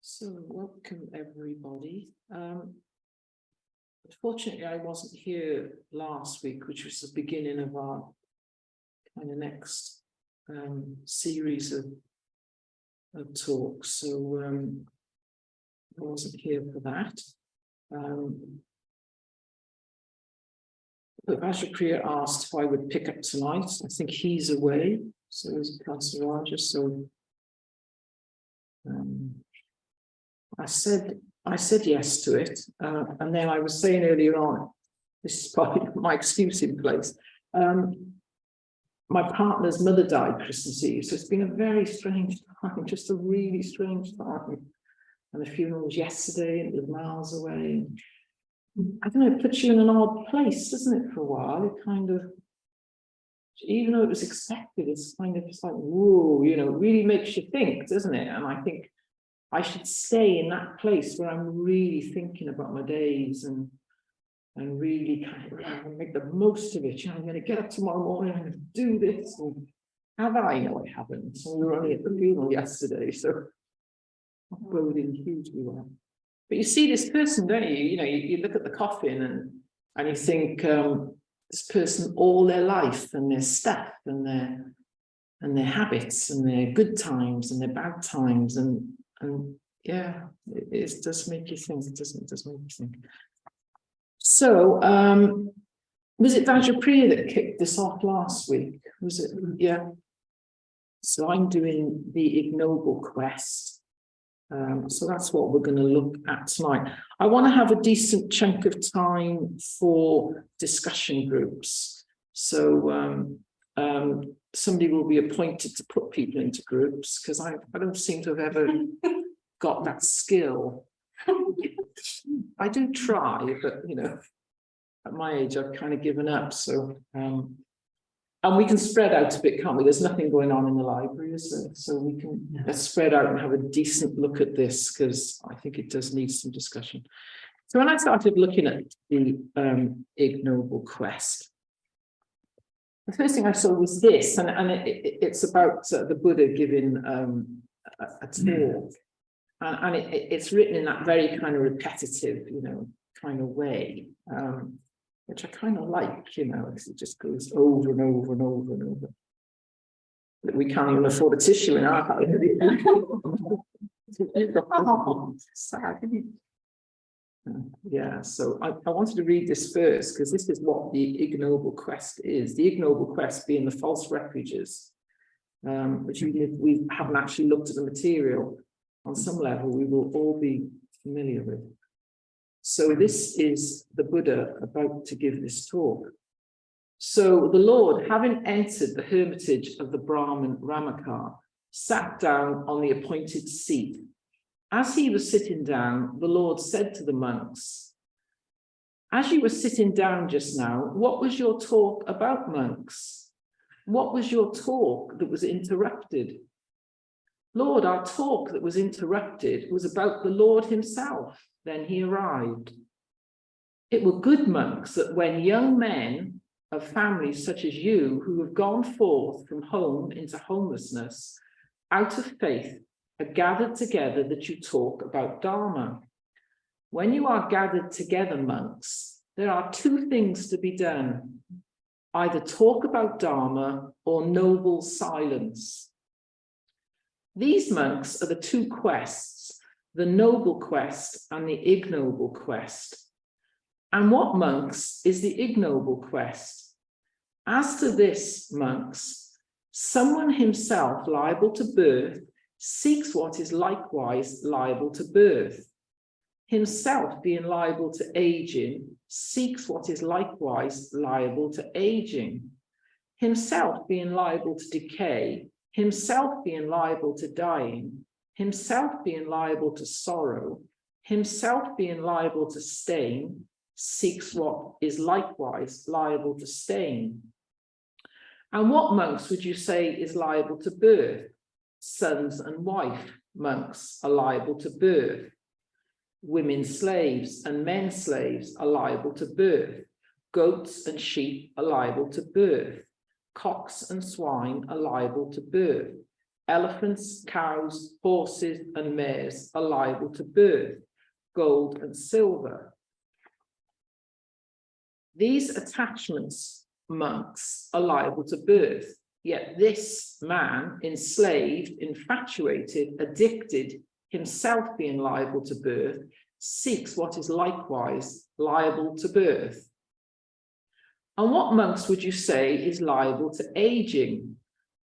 So welcome everybody. Unfortunately, I wasn't here last week, which was the beginning of our kind of next series of talks. So I wasn't here for that. But Ajayasraddha asked if I would pick up tonight. I think he's away, so is Pastor Raja. So I said yes to it, and then I was saying earlier on, this is probably my excuse in place. My partner's mother died Christmas Eve, so it's been a very strange time, just a really strange time. And the funeral was yesterday, and it was miles away. I don't know, it puts you in an odd place, doesn't it, for a while? It kind of, even though it was expected, it's kind of just like, whoa, you know, it really makes you think, doesn't it? And I think I should stay in that place where I'm really thinking about my days and really kind of make the most of it. You know, I'm going to get up tomorrow morning, I'm going to do this. And have I? No, I haven't. So we were only at the funeral yesterday, so I'm boding hugely well. But you see this person, don't you? You know, you look at the coffin and you think this person all their life and their stuff and their habits and their good times and their bad times and yeah, it does make you think. It does make you think. So was it Ajayasraddha that kicked this off last week? Was it? Yeah. So I'm doing the ignoble quest. So that's what we're going to look at tonight. I want to have a decent chunk of time for discussion groups. So somebody will be appointed to put people into groups, because I don't seem to have ever got that skill. I do try, but you know, at my age I've kind of given up. So and we can spread out a bit, can't we? There's nothing going on in the library, is there? So we can let's spread out and have a decent look at this, because I think it does need some discussion. So when I started looking at the ignoble quest, the first thing I saw was this, and it's about the Buddha giving a talk, and it's written in that very kind of repetitive, you know, kind of way, which I kind of like, you know, because it just goes over and over and over and over. But we can't even afford a tissue in our house. Oh, sad, isn't it? Yeah, so I wanted to read this first, because this is what the ignoble quest is. The ignoble quest being the false refuges, which we haven't actually looked at the material on some level, we will all be familiar with. So this is the Buddha about to give this talk. So the Lord, having entered the hermitage of the Brahmin Ramakar, sat down on the appointed seat. As he was sitting down, the Lord said to the monks, "As you were sitting down just now, what was your talk about, monks? What was your talk that was interrupted?" "Lord, our talk that was interrupted was about the Lord himself. Then he arrived. It were good, monks, that when young men of families such as you, who have gone forth from home into homelessness, out of faith, are gathered together, that you talk about Dharma. When you are gathered together, monks, there are two things to be done: either talk about Dharma or noble silence. These monks are the two quests, the noble quest and the ignoble quest. And what, monks, is the ignoble quest? As to this, monks, someone himself liable to birth seeks what is likewise liable to birth. Himself being liable to aging seeks what is likewise liable to aging. Himself being liable to decay, himself being liable to dying, himself being liable to sorrow, himself being liable to stain, seeks what is likewise liable to stain. And what, monks, would you say is liable to birth? Sons and wife, monks, are liable to birth. Women slaves and men slaves are liable to birth. Goats and sheep are liable to birth. Cocks and swine are liable to birth. Elephants, cows, horses, and mares are liable to birth, gold and silver. These attachments, monks, are liable to birth, yet this man, enslaved, infatuated, addicted, himself being liable to birth, seeks what is likewise liable to birth. And what monks would you say is liable to aging?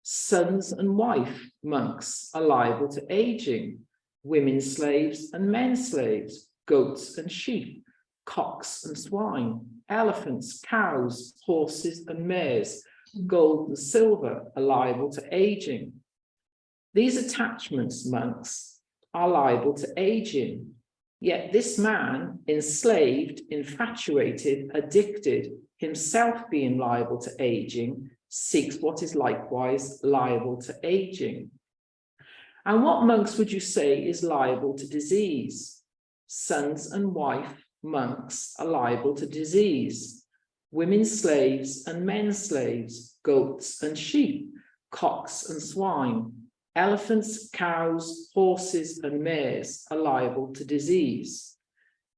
Sons and wife monks are liable to aging, women slaves and men slaves, goats and sheep, cocks and swine, elephants, cows, horses and mares, gold and silver are liable to aging. These attachments, monks, are liable to aging, yet this man, enslaved, infatuated, addicted, himself being liable to aging, seeks what is likewise liable to aging. And what monks would you say is liable to disease? Sons and wife monks are liable to disease, women slaves and men slaves, goats and sheep, cocks and swine, elephants, cows, horses and mares are liable to disease.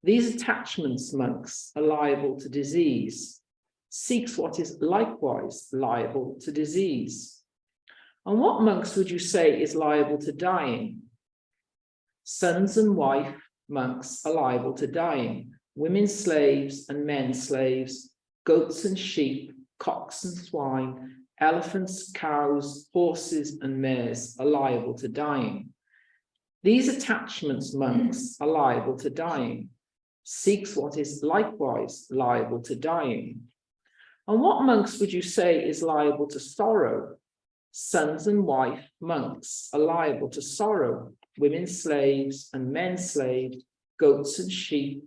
These attachments, monks, are liable to disease, seeks what is likewise liable to disease. And what monks would you say is liable to dying? Sons and wife monks are liable to dying, women slaves and men slaves, goats and sheep, cocks and swine, elephants, cows, horses and mares are liable to dying. These attachments, monks, are liable to dying, seeks what is likewise liable to dying. And what monks would you say is liable to sorrow? Sons and wife monks are liable to sorrow, women slaves and men slaves, goats and sheep,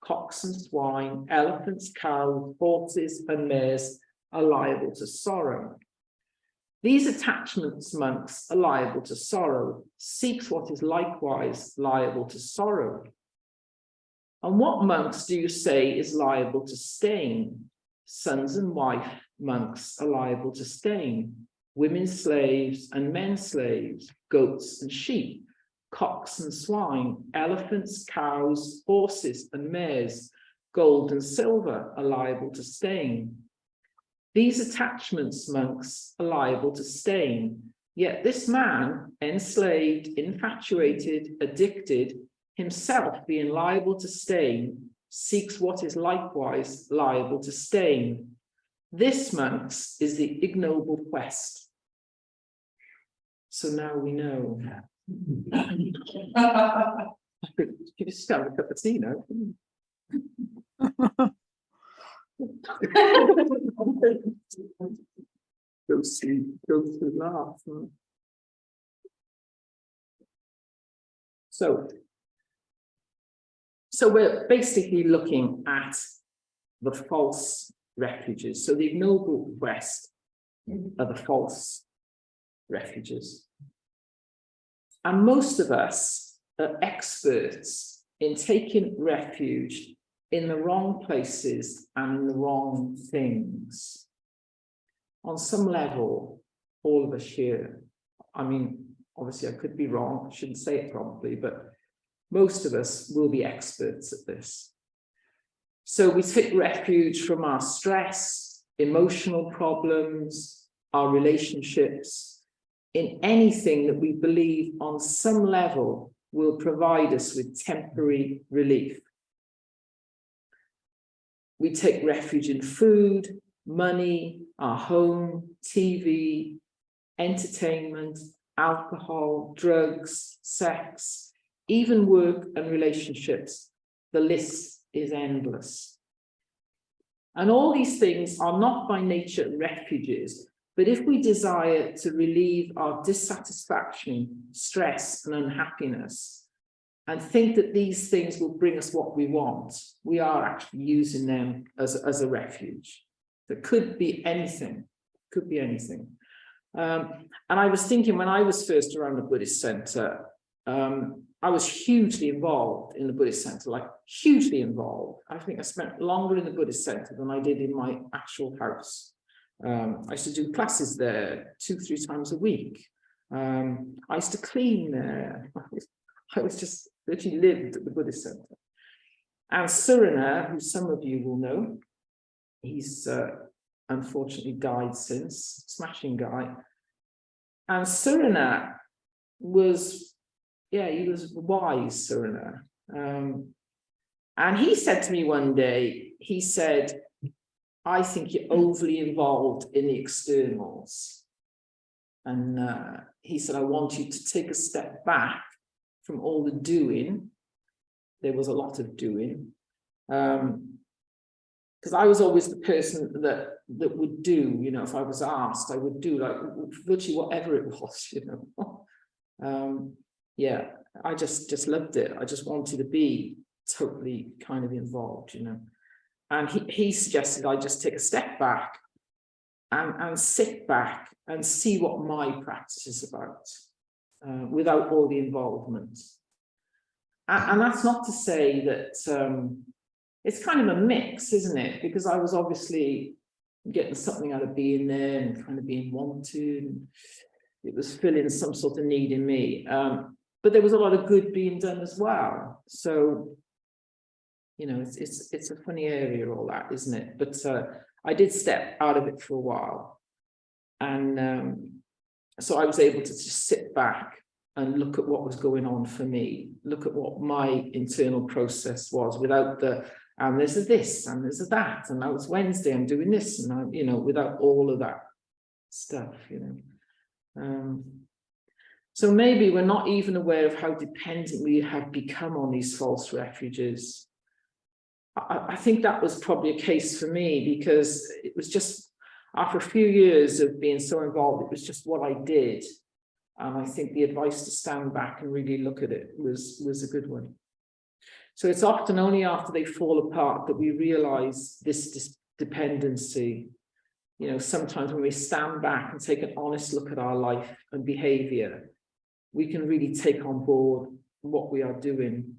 cocks and swine, elephants, cows, horses and mares are liable to sorrow. These attachments, monks, are liable to sorrow, seeks what is likewise liable to sorrow. And what monks do you say is liable to stain? Sons and wife monks are liable to stain, women slaves and men slaves, goats and sheep, cocks and swine, elephants, cows, horses and mares, gold and silver are liable to stain. These attachments, monks, are liable to stain, yet this man, enslaved, infatuated, addicted, himself being liable to stain, seeks what is likewise liable to stain. This, monks, is the ignoble quest. So now we know. You just have a cup of tea now. Go sleep, go to laugh. So we're basically looking at the false refuges. So the ignoble quest are the false refuges. And most of us are experts in taking refuge in the wrong places and in the wrong things. On some level, all of us here, I mean, obviously I could be wrong, I shouldn't say it probably, but most of us will be experts at this. So we take refuge from our stress, emotional problems, our relationships, in anything that we believe on some level will provide us with temporary relief. We take refuge in food, money, our home, TV, entertainment, alcohol, drugs, sex, even work and relationships. The list is endless. And all these things are not by nature refuges, but if we desire to relieve our dissatisfaction, stress, and unhappiness, and think that these things will bring us what we want, we are actually using them as a refuge. There could be anything, could be anything. And I was thinking when I was first around the Buddhist center, I was hugely involved in the Buddhist center, like hugely involved. I think I spent longer in the Buddhist center than I did in my actual house. I used to do classes there 2-3 times a week. I used to clean there. I was just literally lived at the Buddhist center. And Surana, who some of you will know, he's unfortunately died since, smashing guy. And Surana was, yeah, he was wise, Surana. And he said to me one day, he said, I think you're overly involved in the externals. And he said, I want you to take a step back from all the doing. There was a lot of doing. Because I was always the person that would do, you know, if I was asked, I would do like virtually whatever it was, you know. Yeah, I just loved it. I just wanted to be totally kind of involved, you know. And he suggested I just take a step back and sit back and see what my practice is about without all the involvement. And that's not to say that it's kind of a mix, isn't it? Because I was obviously getting something out of being there and kind of being wanted. It was filling some sort of need in me. But there was a lot of good being done as well. So, you know, it's a funny area, all that, isn't it? But I did step out of it for a while. And so I was able to just sit back and look at what was going on for me, look at what my internal process was without the, and there's a this, and there's a that, and now it's Wednesday, I'm doing this, and I, you know, without all of that stuff, you know. So maybe we're not even aware of how dependent we have become on these false refuges. I think that was probably a case for me, because it was just, after a few years of being so involved, it was just what I did. And I think the advice to stand back and really look at it was a good one. So it's often only after they fall apart that we realize this dependency. You know, sometimes when we stand back and take an honest look at our life and behavior, we can really take on board what we are doing.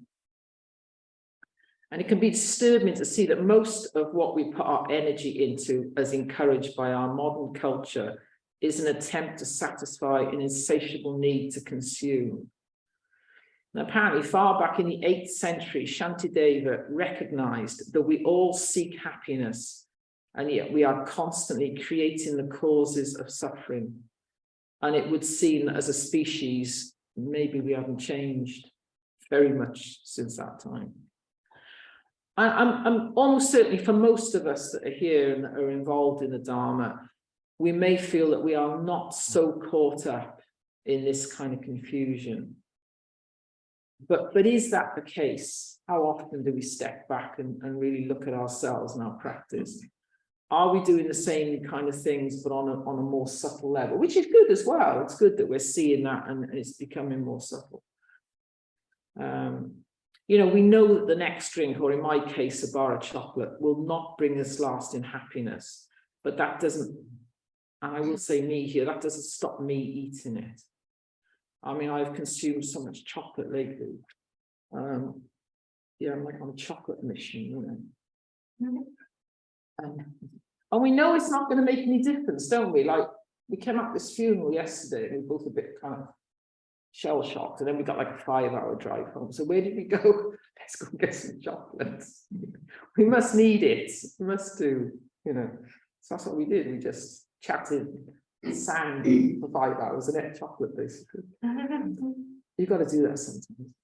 And it can be disturbing to see that most of what we put our energy into, as encouraged by our modern culture, is an attempt to satisfy an insatiable need to consume. And apparently, far back in the 8th century, Shantideva recognized that we all seek happiness, and yet we are constantly creating the causes of suffering. And it would seem that as a species, maybe we haven't changed very much since that time. I'm almost certainly, for most of us that are here and are involved in the Dharma, we may feel that we are not so caught up in this kind of confusion. But is that the case? How often do we step back and really look at ourselves and our practice? Are we doing the same kind of things, but on a more subtle level, which is good as well. It's good that we're seeing that and it's becoming more subtle. You know, we know that the next drink, or in my case, a bar of chocolate, will not bring us lasting happiness. But that doesn't, and I will say me here, that doesn't stop me eating it. I mean, I've consumed so much chocolate lately. Yeah, I'm like on a chocolate mission, you know. And we know it's not going to make any difference, don't we? Like, we came at this funeral yesterday and we were both a bit kind of shell-shocked, and then we got like a 5-hour drive home. So where did we go? Let's go get some chocolates. We must need it. We must do, you know. So that's what we did. We just chatted, sang for 5 hours and ate chocolate, basically. You've got to do that sometimes.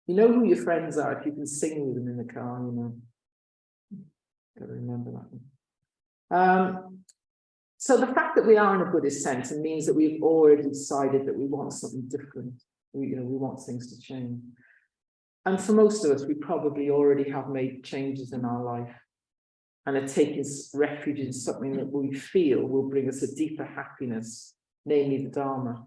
You know who your friends are if you can sing with them in the car, you know. Got to remember that one. So the fact that we are in a Buddhist center means that we've already decided that we want something different. We want things to change. And for most of us, we probably already have made changes in our life and are taking refuge in something that we feel will bring us a deeper happiness, namely the Dharma.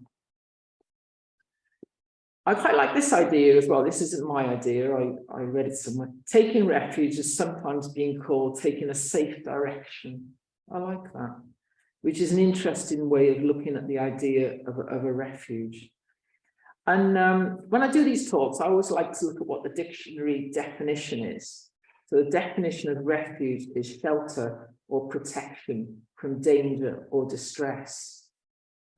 I quite like this idea as well. This isn't my idea. I read it somewhere. Taking refuge is sometimes being called taking a safe direction. I like that, which is an interesting way of looking at the idea of a refuge. And when I do these talks, I always like to look at what the dictionary definition is. So the definition of refuge is shelter or protection from danger or distress.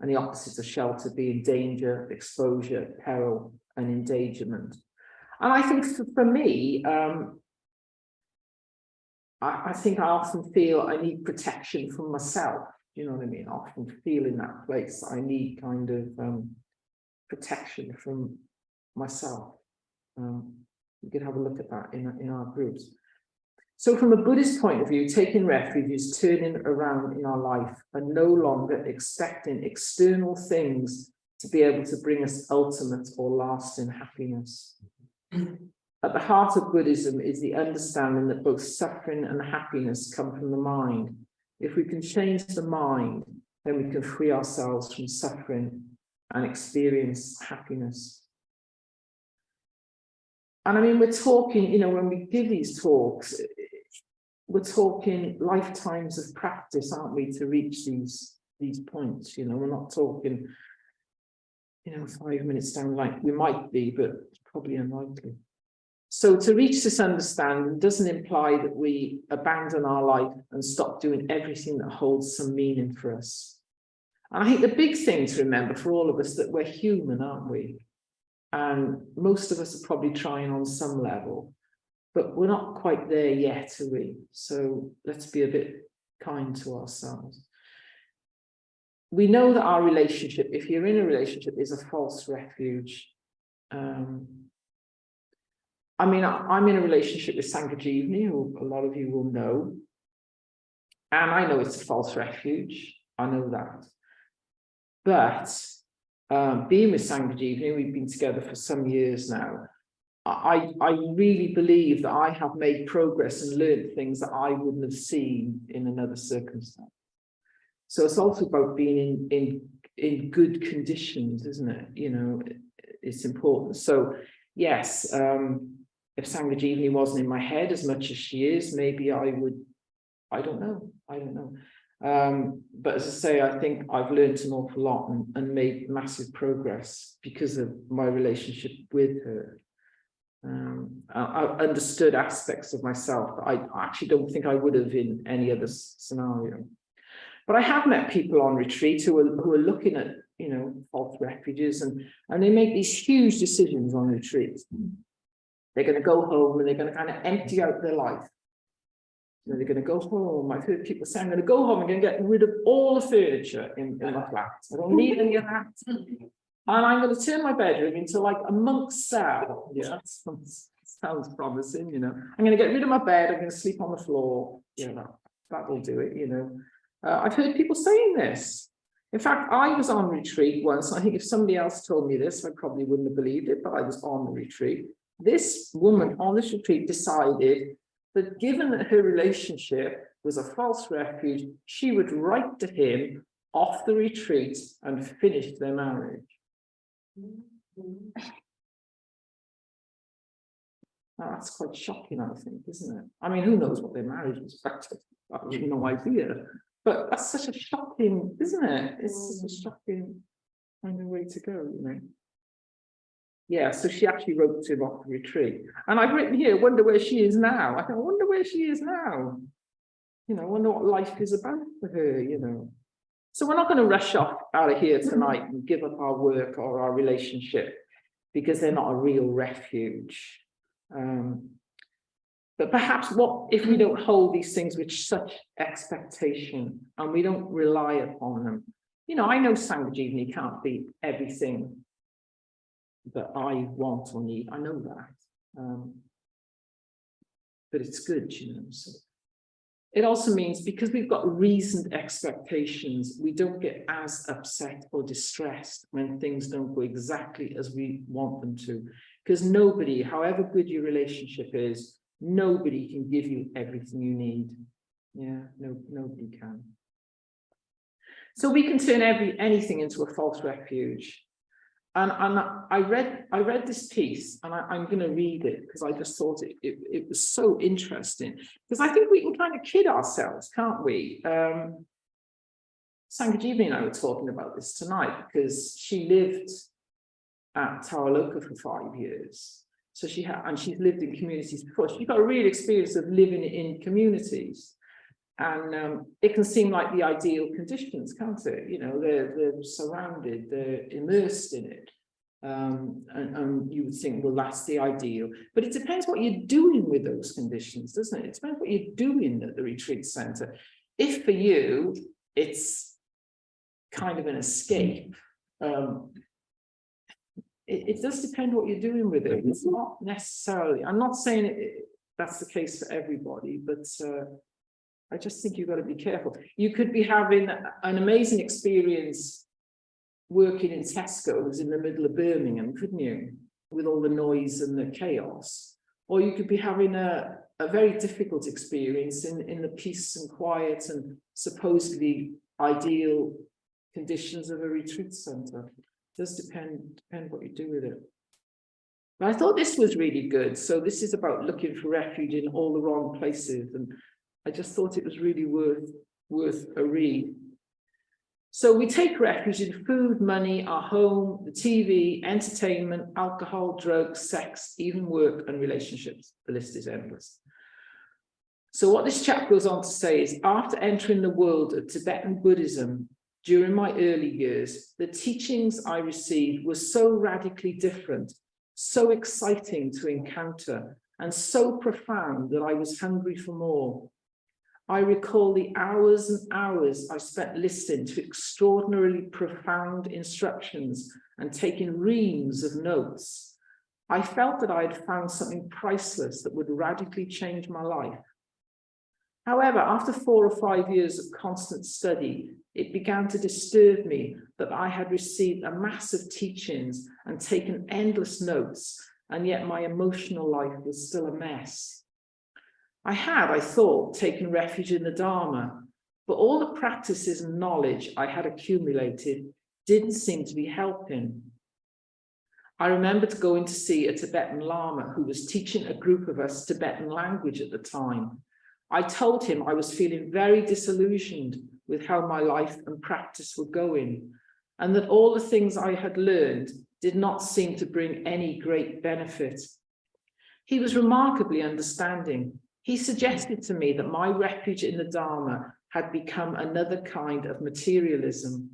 and the opposites of shelter being danger, exposure, peril, and endangerment. And I think for me, I think I often feel I need protection from myself. You know what I mean? I often feel in that place I need kind of protection from myself. You can have a look at that in our groups. So from a Buddhist point of view, taking refuge is turning around in our life and no longer expecting external things to be able to bring us ultimate or lasting happiness. At the heart of Buddhism is the understanding that both suffering and happiness come from the mind. If we can change the mind, then we can free ourselves from suffering and experience happiness. And I mean, we're talking, you know, when we give these talks, we're talking lifetimes of practice, aren't we, to reach these points? You know, we're not talking, you know, 5 minutes down the line. We might be, but it's probably unlikely. So to reach this understanding doesn't imply that we abandon our life and stop doing everything that holds some meaning for us. And I think the big thing to remember for all of us that we're human, aren't we? And most of us are probably trying on some level, but we're not quite there yet, are we? So let's be a bit kind to ourselves. We know that our relationship, if you're in a relationship, is a false refuge. I mean, I'm in a relationship with Sangha, who a lot of you will know. And I know it's a false refuge. I know that. But being with Sangha, we've been together for some years now. I really believe that I have made progress and learned things that I wouldn't have seen in another circumstance. So it's also about being in good conditions, isn't it? You know, it's important. So yes, if Sangha wasn't in my head as much as she is, maybe I would, I don't know. But as I say, I think I've learned an awful lot and made massive progress because of my relationship with her. I've understood aspects of myself that I actually don't think I would have in any other scenario. But I have met people on retreat who are looking at, you know, false refuges, and they make these huge decisions on retreat. They're going to go home and they're going to kind of empty out their life. You know, they're going to go home. I've heard people say, I'm going to go home and going to get rid of all the furniture in my flat. I don't need any of that. And I'm going to turn my bedroom into like a monk's cell. Yeah, sounds promising, you know. I'm going to get rid of my bed. I'm going to sleep on the floor. You know, that will do it, you know. I've heard people saying this. In fact, I was on retreat once. I think if somebody else told me this, I probably wouldn't have believed it, but I was on the retreat. This woman on this retreat decided that given that her relationship was a false refuge, she would write to him off the retreat and finish their marriage. Now, that's quite shocking, I think, isn't it? I mean, who knows what their marriage was? I have no idea. But that's such a shocking, isn't it? It's such a shocking kind of way to go, you know. Yeah, so she actually wrote to him off the retreat. And I've written here, wonder where she is now. I think, I wonder where she is now. You know, I wonder what life is about for her, you know. So we're not going to rush off out of here tonight and give up our work or our relationship because they're not a real refuge. But perhaps what if we don't hold these things with such expectation and we don't rely upon them? You know, I know Sangha can't be everything that I want or need. I know that. But it's good, you know. So it also means because we've got reasoned expectations, we don't get as upset or distressed when things don't go exactly as we want them to. Because nobody, however good your relationship is, nobody can give you everything you need. Yeah, nobody can. So we can turn anything into a false refuge. And I read this piece, and I'm going to read it because I just thought it was so interesting. Because I think we can kind of kid ourselves, can't we? Sangha and I were talking about this tonight because she lived at Tawaloka for 5 years. So she's lived in communities before. She got a real experience of living in communities. And it can seem like the ideal conditions, can't it? You know, they're surrounded, they're immersed in it. And you would think, well, that's the ideal. But it depends what you're doing with those conditions, doesn't it? It depends what you're doing at the retreat center. If for you, it's kind of an escape, it does depend what you're doing with it. It's not necessarily, I'm not saying that's the case for everybody, but I just think you've got to be careful. You could be having an amazing experience working in Tesco's in the middle of Birmingham, couldn't you? With all the noise and the chaos. Or you could be having a very difficult experience in the peace and quiet and supposedly ideal conditions of a retreat center. It does depend what you do with it. But I thought this was really good. So this is about looking for refuge in all the wrong places. And I just thought it was really worth a read. So we take refuge in food, money, our home, the TV, entertainment, alcohol, drugs, sex, even work and relationships. The list is endless. So what this chap goes on to say is, after entering the world of Tibetan Buddhism during my early years, the teachings I received were so radically different, so exciting to encounter, and so profound that I was hungry for more. I recall the hours and hours I spent listening to extraordinarily profound instructions and taking reams of notes. I felt that I had found something priceless that would radically change my life. However, after 4 or 5 years of constant study, it began to disturb me that I had received a mass of teachings and taken endless notes, and yet my emotional life was still a mess. I thought, taken refuge in the Dharma, but all the practices and knowledge I had accumulated didn't seem to be helping. I remembered going to see a Tibetan Lama who was teaching a group of us Tibetan language at the time. I told him I was feeling very disillusioned with how my life and practice were going, and that all the things I had learned did not seem to bring any great benefit. He was remarkably understanding. He suggested to me that my refuge in the Dharma had become another kind of materialism,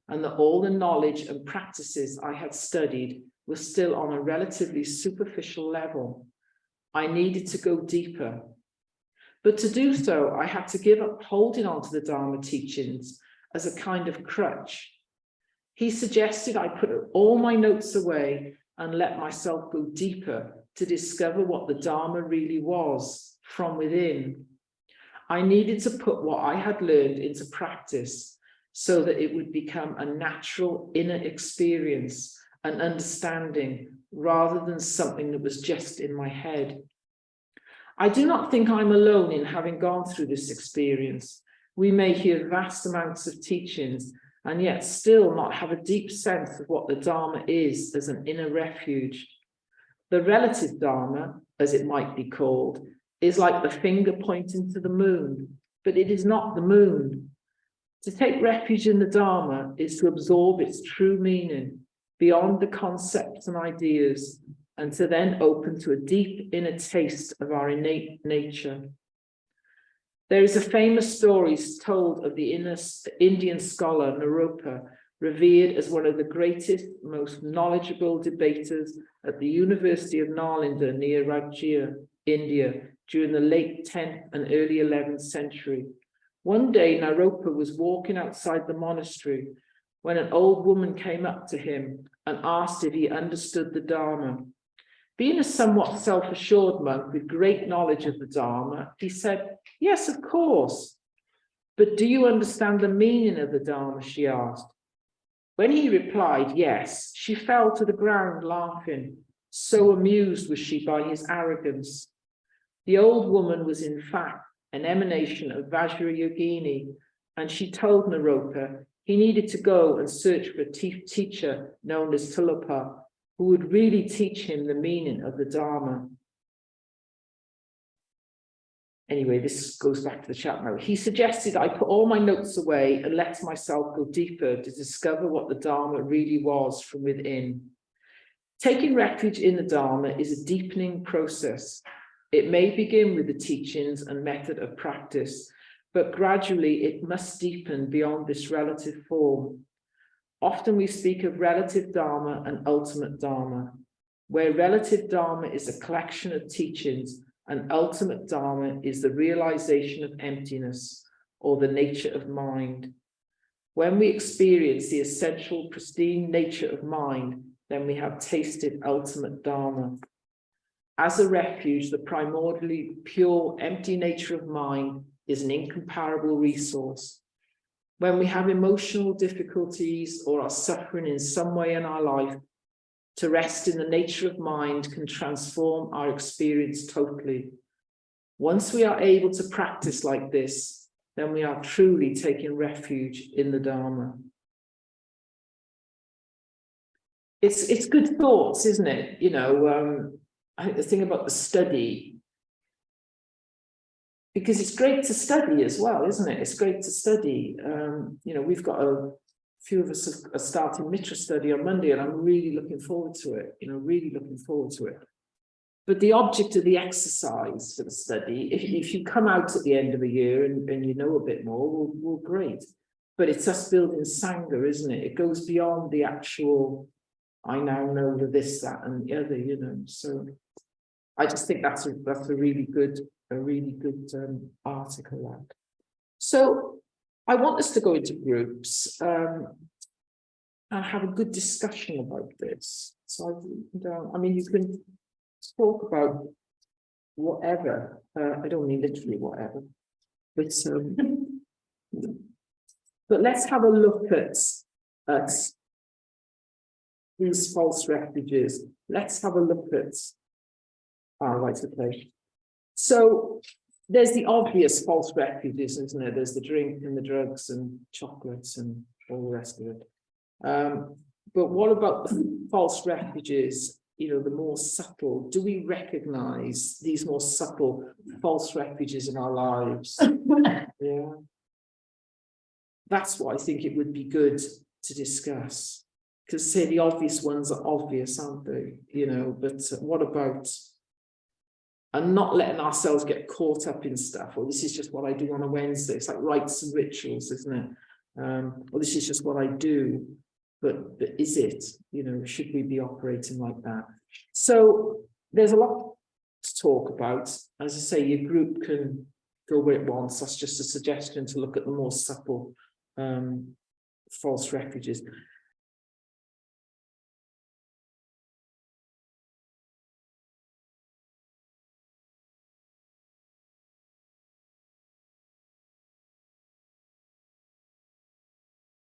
and that all the knowledge and practices I had studied were still on a relatively superficial level. I needed to go deeper. But to do so, I had to give up holding on to the Dharma teachings as a kind of crutch. He suggested I put all my notes away and let myself go deeper to discover what the Dharma really was from within. I needed to put what I had learned into practice so that it would become a natural inner experience, an understanding, rather than something that was just in my head. I do not think I'm alone in having gone through this experience. We may hear vast amounts of teachings and yet still not have a deep sense of what the Dharma is as an inner refuge. The relative Dharma, as it might be called, is like the finger pointing to the moon, but it is not the moon. To take refuge in the Dharma is to absorb its true meaning beyond the concepts and ideas, and to then open to a deep inner taste of our innate nature. There is a famous story told of the Indian scholar Naropa, revered as one of the greatest, most knowledgeable debaters at the University of Nalanda near Rajya, India, during the late 10th and early 11th century. One day, Naropa was walking outside the monastery when an old woman came up to him and asked if he understood the Dharma. Being a somewhat self-assured monk with great knowledge of the Dharma, he said, "Yes, of course. But do you understand the meaning of the Dharma?" she asked. When he replied, yes, she fell to the ground laughing. So amused was she by his arrogance. The old woman was in fact an emanation of Vajrayogini, and she told Naropa he needed to go and search for a teacher known as Tulapa, who would really teach him the meaning of the Dharma. Anyway, this goes back to the chat now. He suggested I put all my notes away and let myself go deeper to discover what the Dharma really was from within. Taking refuge in the Dharma is a deepening process. It may begin with the teachings and method of practice, but gradually it must deepen beyond this relative form. Often we speak of relative Dharma and ultimate Dharma, where relative Dharma is a collection of teachings and ultimate Dharma is the realization of emptiness or the nature of mind. When we experience the essential pristine nature of mind, then we have tasted ultimate Dharma. As a refuge, the primordially pure, empty nature of mind is an incomparable resource. When we have emotional difficulties or are suffering in some way in our life, to rest in the nature of mind can transform our experience totally. Once we are able to practice like this, then we are truly taking refuge in the Dharma. It's good thoughts, isn't it? You know, I think the thing about the study, because it's great to study as well, isn't it? It's great to study. You know, we've got a few of us are starting Mitra study on Monday, and I'm really looking forward to it, you know, really looking forward to it. But the object of the exercise for the study, if you come out at the end of a year and you know a bit more, well, great. But it's us building Sangha, isn't it? It goes beyond the actual, I now know the this, that, and the other, you know. So I just think that's a really good article. That. So I want us to go into groups and have a good discussion about this. So I've written down, I mean, you can talk about whatever. I don't mean literally whatever, but let's have a look at these false refuges. Let's have a look at. Right, okay. So there's the obvious false refuges, isn't there? There's the drink and the drugs and chocolates and all the rest of it. But what about the false refuges? You know, the more subtle. Do we recognize these more subtle false refuges in our lives? Yeah. That's what I think it would be good to discuss. Because say the obvious ones are obvious, aren't they? You know, but what about and not letting ourselves get caught up in stuff, or this is just what I do on a Wednesday. It's like rites and rituals, isn't it? Or this is just what I do, but is it? You know, should we be operating like that? So there's a lot to talk about. As I say, your group can go where it wants. That's just a suggestion to look at the more subtle false refuges.